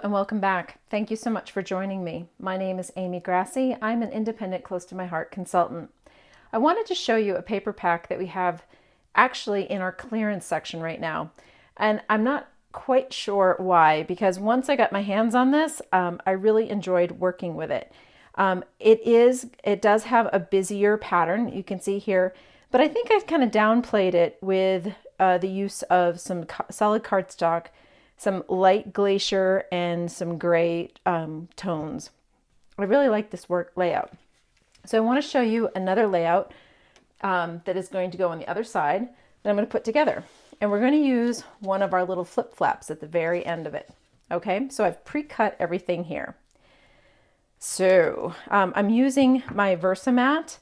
and welcome back. Thank you so much for joining me. My name is Amy Grassi. I'm an independent close to my heart consultant. I wanted to show you a paper pack that we have actually in our clearance section right now. And I'm not quite sure why, because once I got my hands on this, I really enjoyed working with it. It does have a busier pattern, you can see here, but I think I've kind of downplayed it with the use of some solid cardstock, some light glacier, and some gray tones. I really like this work layout. So I want to show you another layout that is going to go on the other side that I'm going to put together. And we're going to use one of our little flip flaps at the very end of it. Okay, so I've pre-cut everything here. So I'm using my Versamat.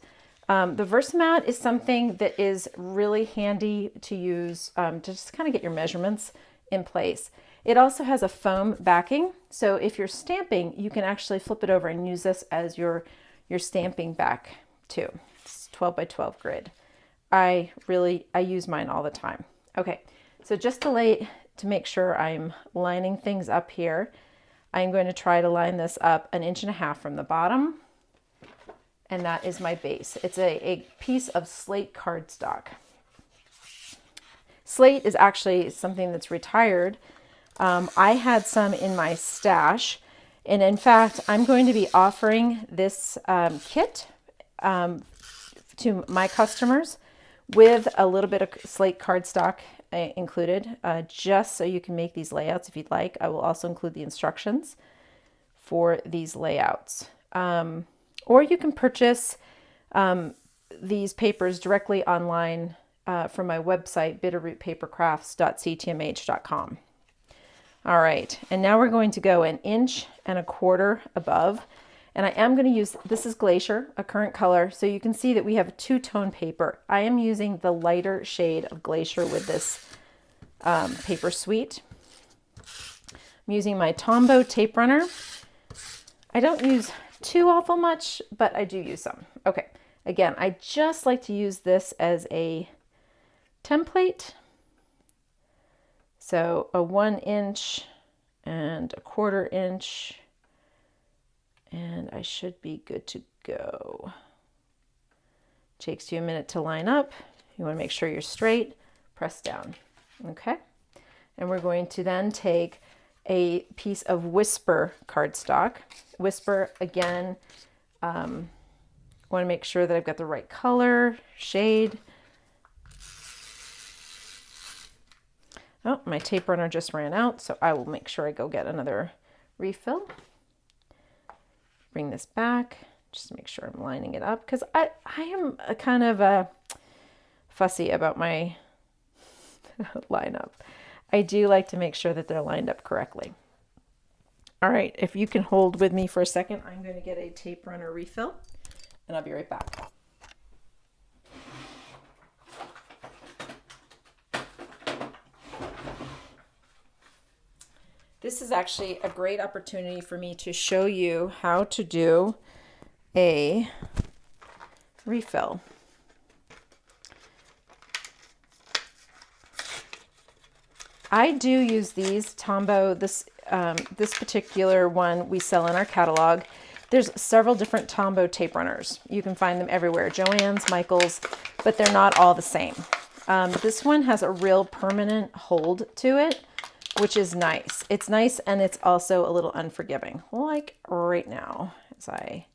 The Versamat is something that is really handy to use to just kind of get your measurements in place. It also has a foam backing, so if you're stamping, you can actually flip it over and use this as your stamping back too. It's 12 by 12 grid. I use mine all the time. Okay, so just to make sure I'm lining things up here, I'm going to try to line this up 1.5 inches from the bottom, and that is my base. It's a piece of slate cardstock. Slate is actually something that's retired. I had some in my stash, and in fact, I'm going to be offering this kit to my customers with a little bit of slate cardstock included, just so you can make these layouts if you'd like. I will also include the instructions for these layouts. Or you can purchase these papers directly online from my website, bitterrootpapercrafts.ctmh.com. All right, and now we're going to go 1.25 inches above, and I am going to use, this is Glacier, a current color, so you can see that we have a two-tone paper. I am using the lighter shade of Glacier with this paper suite. I'm using my Tombow tape runner. I don't use too awful much, but I do use some. Okay, again, I just like to use this as a template. So a 1 inch and 1/4 inch, and I should be good to go. Takes you a minute to line up. You want to make sure you're straight, press down. Okay, and we're going to then take a piece of Whisper cardstock. Whisper, again, want to make sure that I've got the right color, shade. Oh, my tape runner just ran out, so I will make sure I go get another refill. Bring this back, just to make sure I'm lining it up, because I am a kind of fussy about my lineup. I do like to make sure that they're lined up correctly. All right, if you can hold with me for a second, I'm going to get a tape runner refill, and I'll be right back. This is actually a great opportunity for me to show you how to do a refill. I do use these Tombow. This particular one we sell in our catalog. There's several different Tombow tape runners. You can find them everywhere, Joann's, Michael's, but they're not all the same. This one has a real permanent hold to it, which is nice. It's nice, and it's also a little unforgiving, like right now, as I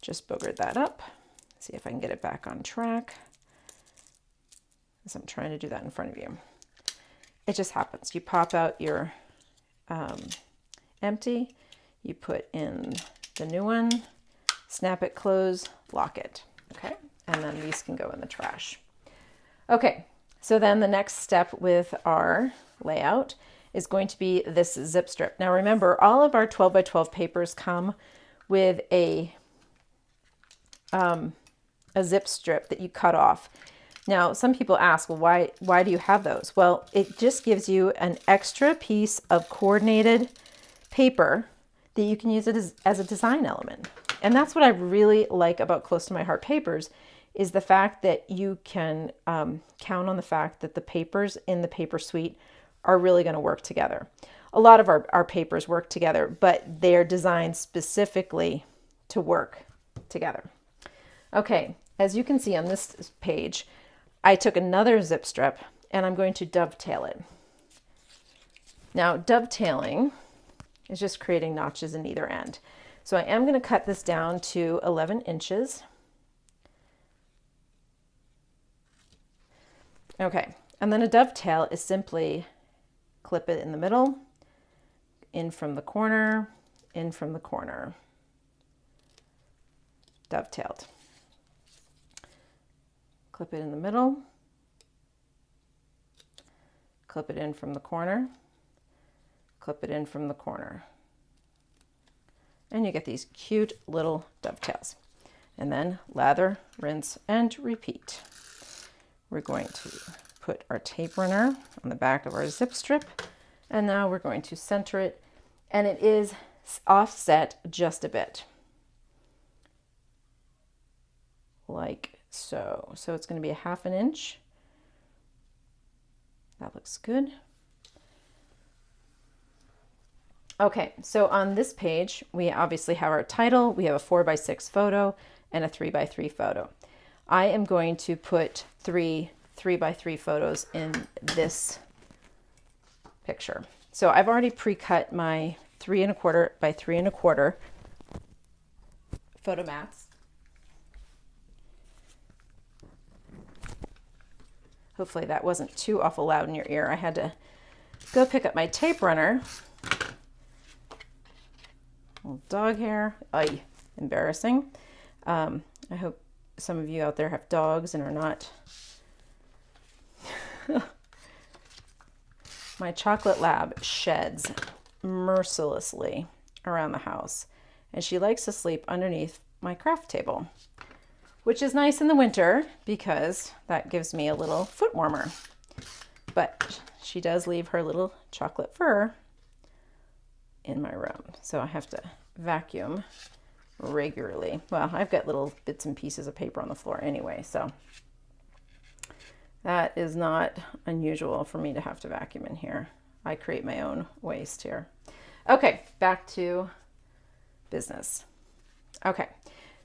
just boogered that up. See if I can get it back on track, as I'm trying to do that in front of you. It just happens. You pop out your empty, you put in the new one, snap it close, lock it, okay? And then these can go in the trash. Okay, so then the next step with our layout is going to be this zip strip. Now remember, all of our 12 by 12 papers come with a zip strip that you cut off. Now, some people ask, well, why do you have those? Well, it just gives you an extra piece of coordinated paper that you can use it as a design element. And that's what I really like about Close to My Heart papers, is the fact that you can count on the fact that the papers in the paper suite are really going to work together. a lot of our papers work together, but they're designed specifically to work together. Okay, as you can see on this page, I took another zip strip and I'm going to dovetail it. Now, dovetailing is just creating notches in either end. So I am going to cut this down to 11 inches. Okay, and then a dovetail is simply clip it in the middle, in from the corner, in from the corner, dovetailed. Clip it in the middle, clip it in from the corner, clip it in from the corner. And you get these cute little dovetails. And then lather, rinse, and repeat. We're going to put our tape runner on the back of our zip strip, and now we're going to center it, and it is offset just a bit, like so. So it's going to be 1/2 inch. That looks good. Okay, so on this page, we obviously have our title, we have a 4x6 photo and a 3x3 photo. I am going to put 3x3 photos in this picture. So I've already pre-cut my 3 1/4 by 3 1/4 photo mats. Hopefully that wasn't too awful loud in your ear. I had to go pick up my tape runner. Little dog hair. Ay, embarrassing. I hope some of you out there have dogs and are not. My chocolate lab sheds mercilessly around the house, and she likes to sleep underneath my craft table, which is nice in the winter because that gives me a little foot warmer. But she does leave her little chocolate fur in my room, so I have to vacuum regularly. Well, I've got little bits and pieces of paper on the floor anyway, so that is not unusual for me to have to vacuum in here. I create my own waste here. Okay, back to business. Okay,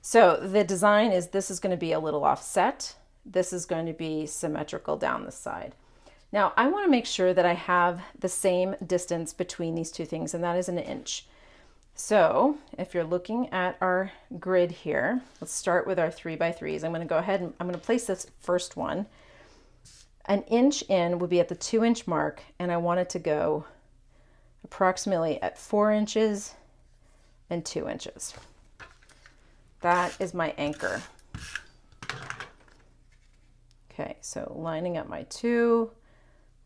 so the design is, this is going to be a little offset. This is going to be symmetrical down the side. Now, I want to make sure that I have the same distance between these two things, and that is 1 inch. So if you're looking at our grid here, let's start with our 3x3s. I'm going to go ahead and I'm going to place this first one. 1 inch in will be at the 2 inch mark, and I want it to go approximately at 4 inches and 2 inches. That is my anchor. Okay, so lining up my 2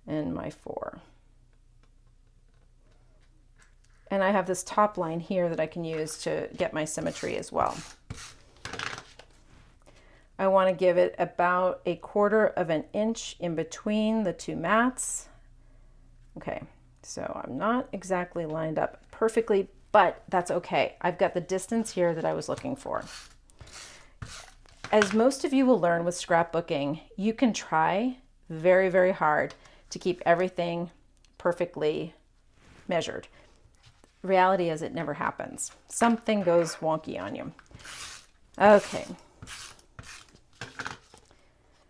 and my 4. And I have this top line here that I can use to get my symmetry as well. I want to give it about 1/4 inch in between the two mats. Okay, so I'm not exactly lined up perfectly, but that's okay. I've got the distance here that I was looking for. As most of you will learn with scrapbooking, you can try very, very hard to keep everything perfectly measured. Reality is it never happens. Something goes wonky on you. Okay.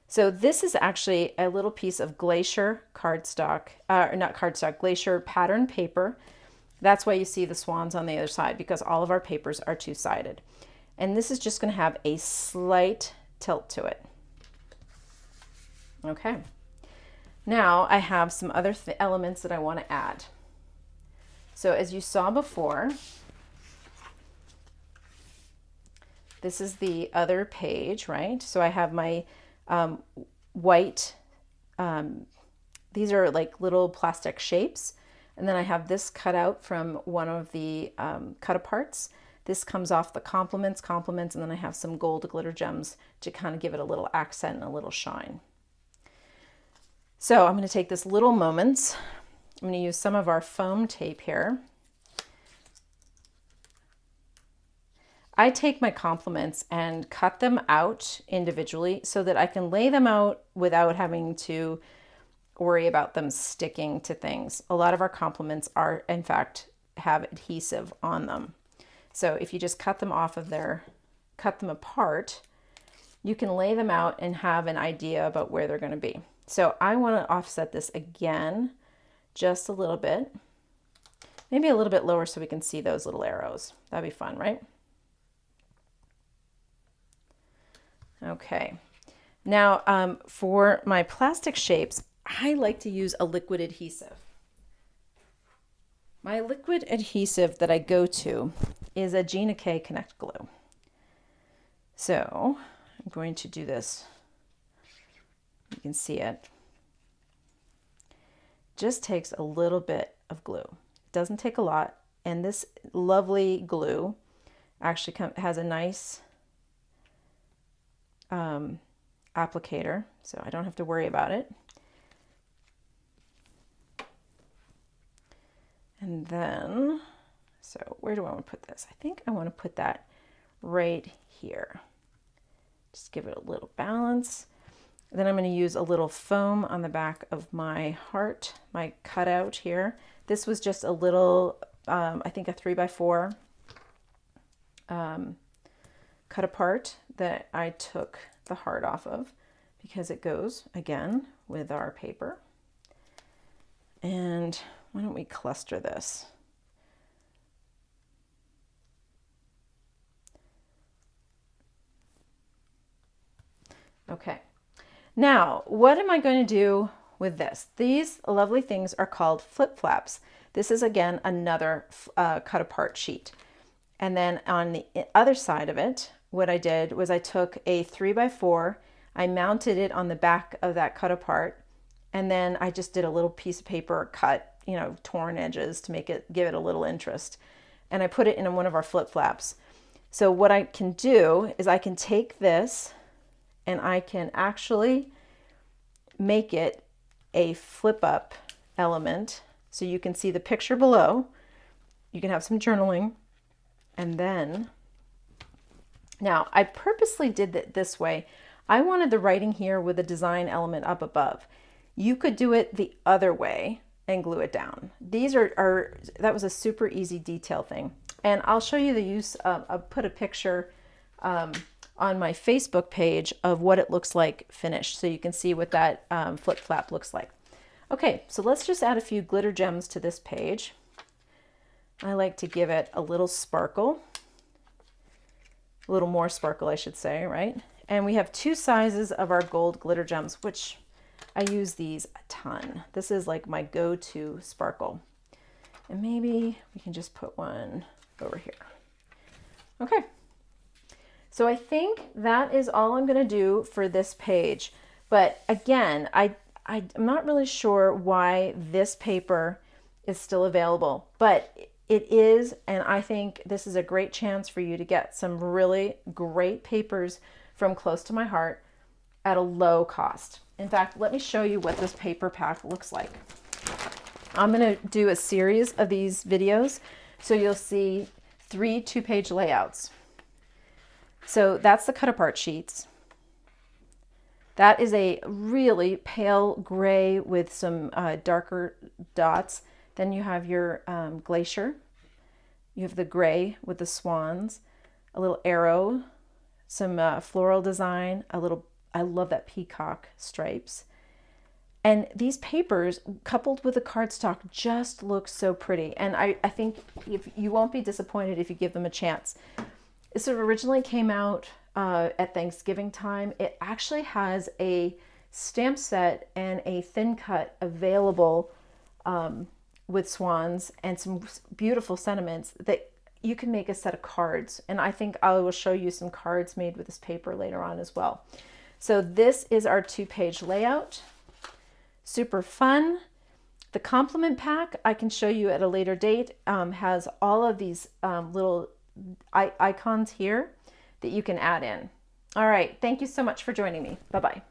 So this is actually a little piece of Glacier cardstock, not cardstock, Glacier pattern paper. That's why you see the swans on the other side, because all of our papers are two-sided. And this is just going to have a slight tilt to it. Okay. Now I have some other elements that I want to add. So as you saw before, this is the other page, right? So I have my white, these are like little plastic shapes. And then I have this cut out from one of the cut aparts. This comes off the complements, and then I have some gold glitter gems to kind of give it a little accent and a little shine. So I'm going to take this Little Moments. I'm going to use some of our foam tape here. I take my complements and cut them out individually so that I can lay them out without having to worry about them sticking to things. A lot of our complements are, in fact, have adhesive on them. So if you just cut them off of cut them apart, you can lay them out and have an idea about where they're going to be. So I want to offset this again, just a little bit, maybe a little bit lower so we can see those little arrows. That'd be fun, right? Okay. Now, for my plastic shapes, I like to use a liquid adhesive. My liquid adhesive that I go to is a Gina K Connect Glue. So I'm going to do this. You can see it. Just takes a little bit of glue. It doesn't take a lot. And this lovely glue actually has a nice applicator, so I don't have to worry about it. And then, so where do I want to put this? I think I want to put that right here. Just give it a little balance. Then I'm going to use a little foam on the back of my heart, my cutout here. This was just a little, I think a 3x4 cut apart that I took the heart off of because it goes, again, with our paper. And why don't we cluster this? Okay. Now, what am I going to do with this? These lovely things are called flip flaps. This is, again, another cut apart sheet. And then on the other side of it, what I did was I took a 3x4, I mounted it on the back of that cut apart, and then I just did a little piece of paper cut, torn edges to give it a little interest. And I put it in one of our flip flaps. So what I can do is I can take this and I can actually make it a flip up element. So you can see the picture below. You can have some journaling. And then, now I purposely did it this way. I wanted the writing here with a design element up above. You could do it the other way and glue it down. These that was a super easy detail thing. And I'll show you the use of, I'll put a picture on my Facebook page of what it looks like finished, so you can see what that flip flap looks like. Okay, so let's just add a few glitter gems to this page. I like to give it a little sparkle, a little more sparkle, I should say, right? And we have two sizes of our gold glitter gems, which I use these a ton. This is like my go-to sparkle. And maybe we can just put one over here. Okay. So I think that is all I'm going to do for this page. But again, I'm not really sure why this paper is still available, but it is, and I think this is a great chance for you to get some really great papers from Close to My Heart at a low cost. In fact, let me show you what this paper pack looks like. I'm going to do a series of these videos, so you'll see 3 2-page layouts. So that's the cut apart sheets. That is a really pale gray with some darker dots. Then you have your glacier. You have the gray with the swans, a little arrow, some floral design, I love that peacock stripes. And these papers, coupled with the cardstock, just look so pretty. And I think you won't be disappointed if you give them a chance. This originally came out at Thanksgiving time. It actually has a stamp set and a thin cut available with swans and some beautiful sentiments that you can make a set of cards. And I think I will show you some cards made with this paper later on as well. So this is our 2-page layout. Super fun. The complement pack, I can show you at a later date, has all of these little icons here that you can add in. All right, thank you so much for joining me. Bye-bye.